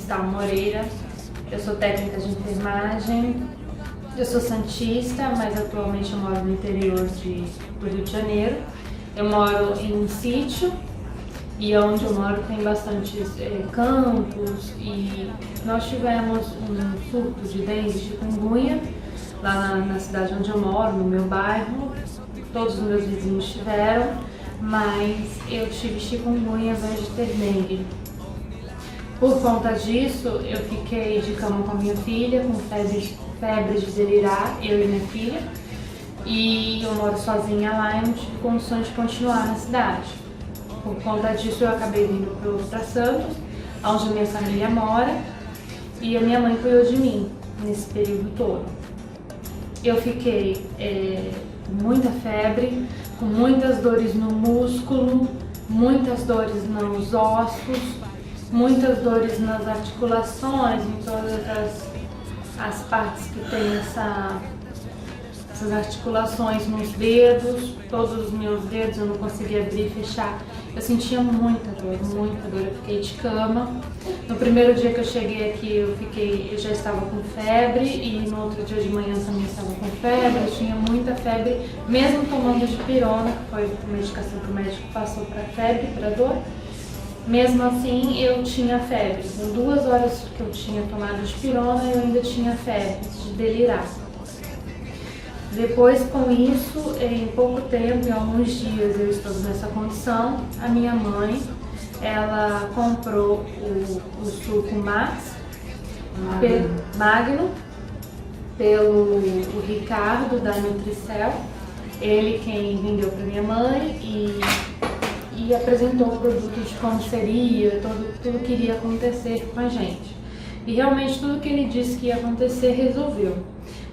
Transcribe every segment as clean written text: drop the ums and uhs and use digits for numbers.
Cristal Moreira, eu sou técnica de enfermagem, eu sou santista, mas atualmente eu moro no interior do Rio de Janeiro. Eu moro em um sítio e onde eu moro tem bastantes campos e nós tivemos um surto de dengue, chikungunya, lá na cidade onde eu moro, no meu bairro. Todos os meus vizinhos tiveram, mas eu tive chikungunya ao invés de ter dengue. Por conta disso, eu fiquei de cama com a minha filha, com febre de delirar, eu e minha filha, e eu moro sozinha lá e não tive condições de continuar na cidade. Por conta disso, eu acabei vindo para Santos, onde minha família mora, e a minha mãe cuidou de mim nesse período todo. Eu fiquei com muita febre, com muitas dores no músculo, muitas dores nos ossos, muitas dores nas articulações, em todas as partes que tem essas articulações nos dedos, todos os meus dedos eu não conseguia abrir e fechar. Eu sentia muita dor, eu fiquei de cama. No primeiro dia que eu cheguei aqui eu já estava com febre e no outro dia de manhã também estava com febre, eu tinha muita febre, mesmo tomando dipirona, que foi a medicação que o médico passou para febre, para dor. Mesmo assim, eu tinha febre. Com 2 horas que eu tinha tomado dipirona, eu ainda tinha febre, de delirar. Depois, com isso, em pouco tempo, em alguns dias, eu estou nessa condição. A minha mãe, ela comprou o suco Magno pelo Ricardo, da Nutricel. Ele quem vendeu para minha mãe e apresentou o produto de como seria, tudo que iria acontecer com a gente. E realmente tudo que ele disse que ia acontecer resolveu.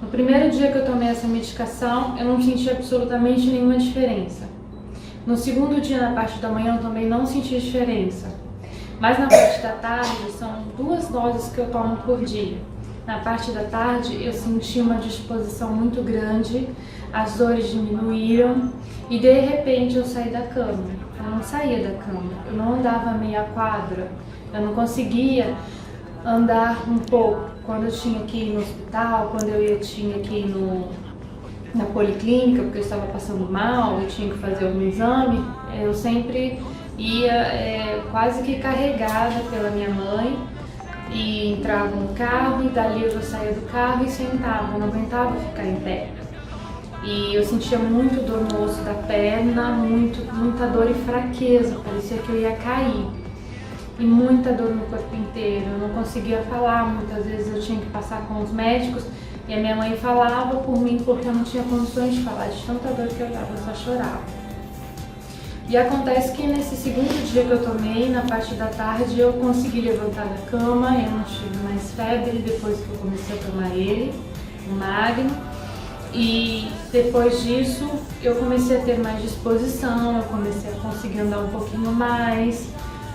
No primeiro dia que eu tomei essa medicação, eu não senti absolutamente nenhuma diferença. No segundo dia, na parte da manhã, eu também não senti diferença. Mas na parte da tarde, são 2 doses que eu tomo por dia. Na parte da tarde, eu senti uma disposição muito grande, as dores diminuíram e de repente eu saí da cama. Eu não saía da cama, eu não andava meia quadra, eu não conseguia andar um pouco. Quando eu tinha que ir no hospital, quando eu tinha que ir na policlínica, porque eu estava passando mal, eu tinha que fazer algum exame, eu sempre ia quase que carregada pela minha mãe e entrava no carro e dali eu já saía do carro e sentava, eu não aguentava ficar em pé. E eu sentia muito dor no osso da perna, muita dor e fraqueza, parecia que eu ia cair. E muita dor no corpo inteiro, eu não conseguia falar, muitas vezes eu tinha que passar com os médicos e a minha mãe falava por mim porque eu não tinha condições de falar, de tanta dor que eu dava, eu só chorava. E acontece que nesse segundo dia que eu tomei, na parte da tarde, eu consegui levantar da cama, eu não tive mais febre depois que eu comecei a tomar ele, o Magno. E depois disso, eu comecei a ter mais disposição, eu comecei a conseguir andar um pouquinho mais.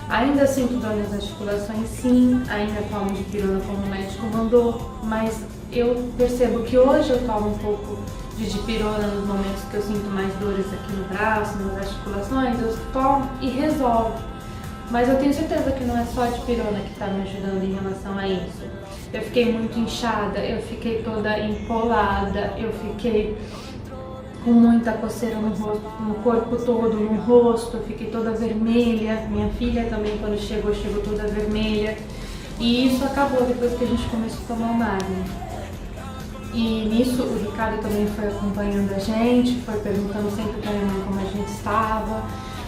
Ainda sinto dor nas articulações, sim, ainda tomo dipirona como o médico mandou, mas eu percebo que hoje eu tomo um pouco de dipirona nos momentos que eu sinto mais dores aqui no braço, nas articulações, eu tomo e resolve. Mas eu tenho certeza que não é só a dipirona que está me ajudando em relação a isso. Eu fiquei muito inchada, eu fiquei toda empolada, eu fiquei com muita coceira no corpo todo, no rosto, eu fiquei toda vermelha. Minha filha também, quando chegou toda vermelha. E isso acabou depois que a gente começou a tomar o Magno. E nisso o Ricardo também foi acompanhando a gente, foi perguntando sempre para a minha mãe como a gente estava,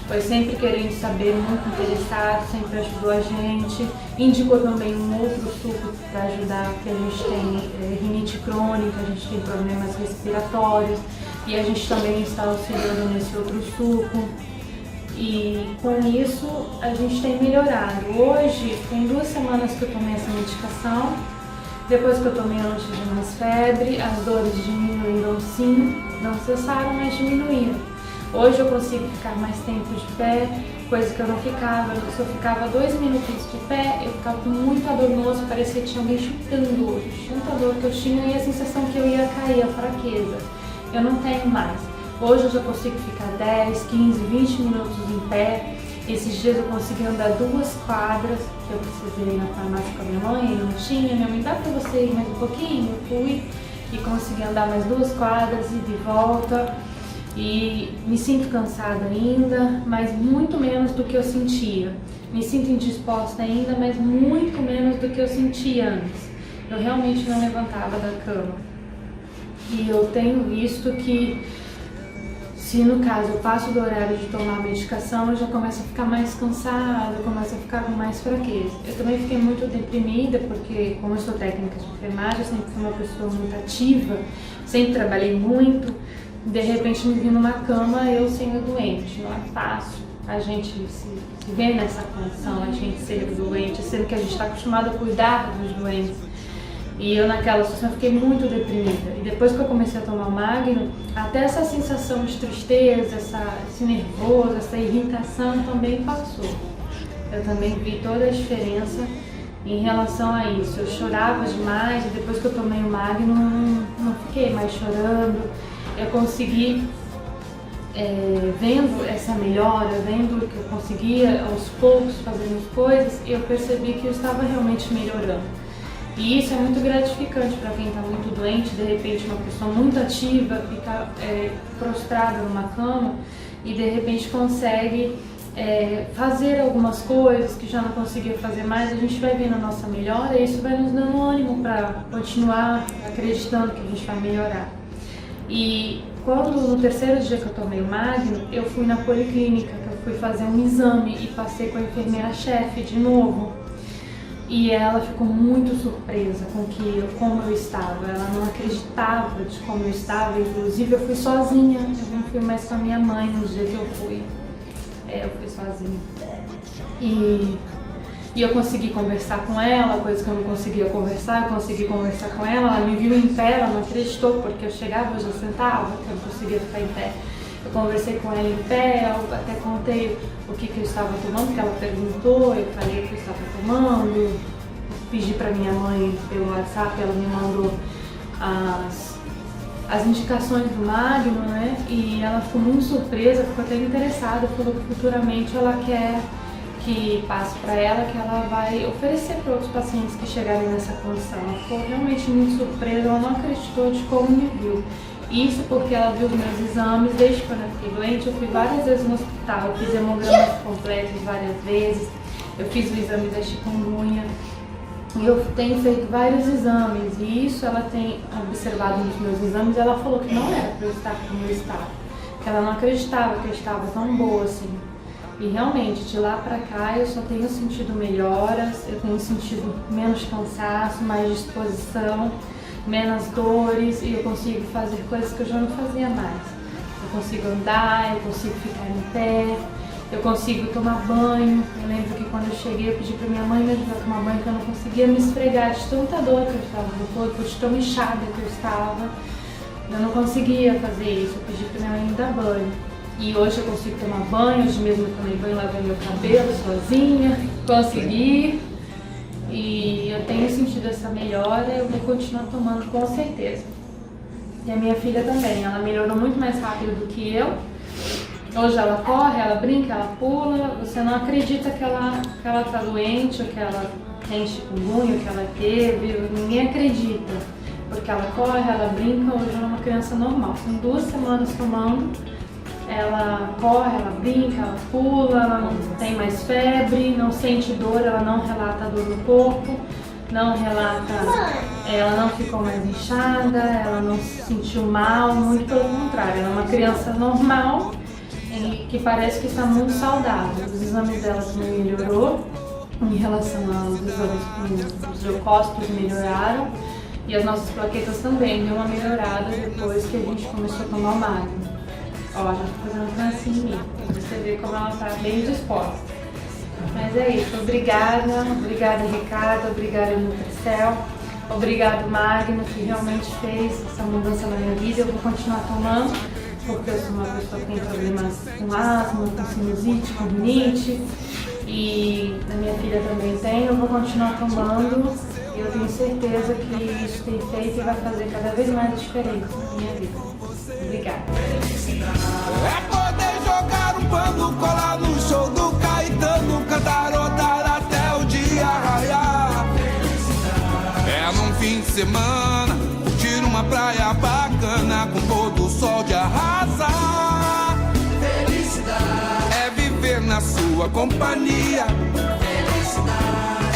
foi sempre querendo saber, muito interessado, sempre ajudou a gente. Indicou também um outro suco para ajudar, que a gente tem rinite crônica, a gente tem problemas respiratórios e a gente também está auxiliando nesse outro suco. E com isso a gente tem melhorado. Hoje tem 2 semanas que eu tomei essa medicação. Depois que eu tomei, eu não tive mais febre, as dores diminuíram sim, não cessaram, mas diminuíram. Hoje eu consigo ficar mais tempo de pé, coisa que eu não ficava. Se eu ficava 2 minutos de pé, eu ficava com muita dor no osso, parecia que tinha alguém chutando hoje. Tanta dor que eu tinha e a sensação que eu ia cair, a fraqueza. Eu não tenho mais. Hoje eu já consigo ficar 10, 15, 20 minutos em pé. Esses dias eu consegui andar 2 quadras, que eu precisei ir na farmácia com a minha mãe, não tinha. Minha mãe, dá pra você ir mais um pouquinho? Eu fui e consegui andar mais 2 quadras e de volta. E me sinto cansada ainda, mas muito menos do que eu sentia. Me sinto indisposta ainda, mas muito menos do que eu sentia antes. Eu realmente não levantava da cama. E eu tenho visto que, se no caso eu passo do horário de tomar a medicação, eu já começo a ficar mais cansada, eu começo a ficar com mais fraqueza. Eu também fiquei muito deprimida, porque como eu sou técnica de enfermagem, eu sempre fui uma pessoa muito ativa, sempre trabalhei muito. De repente me vi numa cama, eu sendo doente. Não é fácil a gente se ver nessa condição, a gente ser doente, sendo que a gente está acostumado a cuidar dos doentes. E eu naquela situação fiquei muito deprimida. E depois que eu comecei a tomar o Magno, até essa sensação de tristeza, esse nervoso, essa irritação também passou. Eu também vi toda a diferença em relação a isso. Eu chorava demais e depois que eu tomei o Magno, não fiquei mais chorando. Eu consegui, vendo essa melhora, vendo que eu conseguia aos poucos fazendo as coisas, eu percebi que eu estava realmente melhorando. E isso é muito gratificante para quem está muito doente, de repente uma pessoa muito ativa fica prostrada numa cama e de repente consegue fazer algumas coisas que já não conseguia fazer mais. A gente vai vendo a nossa melhora e isso vai nos dando ânimo para continuar acreditando que a gente vai melhorar. E quando no 3º dia que eu tomei o Magno, eu fui na policlínica, que eu fui fazer um exame e passei com a enfermeira-chefe de novo. E ela ficou muito surpresa com como eu estava. Ela não acreditava de como eu estava. Inclusive eu fui sozinha, eu não fui mais com a minha mãe no dia que eu fui. Eu fui sozinha. E eu consegui conversar com ela, coisa que eu não conseguia conversar, eu consegui conversar com ela. Ela me viu em pé, ela não acreditou, porque eu chegava, eu já sentava, eu não conseguia ficar em pé. Eu conversei com ela em pé, eu até contei o que eu estava tomando, porque ela perguntou, eu falei o que eu estava tomando, pedi para minha mãe pelo WhatsApp, ela me mandou as indicações do Magno, né? E ela ficou muito surpresa, ficou até interessada, falou que futuramente ela quer que passe para ela, que ela vai oferecer para outros pacientes que chegarem nessa condição. Ela ficou realmente muito surpresa, ela não acreditou de como me viu. Isso porque ela viu os meus exames, desde quando eu fiquei doente, eu fui várias vezes no hospital, eu fiz hemogramas completos várias vezes, eu fiz o exame da chikungunya, e eu tenho feito vários exames, e isso ela tem observado nos meus exames, e ela falou que não era para eu estar como eu estava, que ela não acreditava que eu estava tão boa assim. E realmente, de lá pra cá, eu só tenho sentido melhoras, eu tenho sentido menos cansaço, mais disposição, menos dores, e eu consigo fazer coisas que eu já não fazia mais. Eu consigo andar, eu consigo ficar em pé, eu consigo tomar banho. Eu lembro que quando eu cheguei, eu pedi pra minha mãe me ajudar a tomar banho, porque eu não conseguia me esfregar de tanta dor que eu estava no corpo, de tão inchada que eu estava. Eu não conseguia fazer isso, eu pedi pra minha mãe me dar banho. E hoje eu consigo tomar banho, hoje mesmo eu tomei banho, lavei meu cabelo sozinha, consegui. E eu tenho sentido essa melhora, eu vou continuar tomando com certeza. E a minha filha também, ela melhorou muito mais rápido do que eu. Hoje ela corre, ela brinca, ela pula, você não acredita que ela tá doente, ou que ela tem chikungunya, que ela teve, ninguém acredita. Porque ela corre, ela brinca, hoje ela é uma criança normal. São 2 semanas tomando. Ela corre, ela brinca, ela pula, ela não tem mais febre, não sente dor, ela não relata dor no corpo, não relata, ela não ficou mais inchada, ela não se sentiu mal, muito pelo contrário, ela é uma criança normal que parece que está muito saudável. Os exames dela também melhorou, em relação aos exames, os leucócitos melhoraram e as nossas plaquetas também deu uma melhorada depois que a gente começou a tomar o Magno. Ó, já tô fazendo francinha em mim, pra você ver como ela tá bem disposta. Mas é isso, obrigada Ricardo, obrigada Nutricel, obrigado Magno, que realmente fez essa mudança na minha vida. Eu vou continuar tomando, porque eu sou uma pessoa que tem problemas com asma, com sinusite, com rinite, e a minha filha também tem. Eu vou continuar tomando e eu tenho certeza que isso tem feito e vai fazer cada vez mais diferença na minha vida. Obrigada. É poder jogar um pano, colar no show do Caio. Pegar num fim de semana, curtir uma praia bacana com pôr do sol de arrasar. Felicidade é viver na sua companhia. Felicidade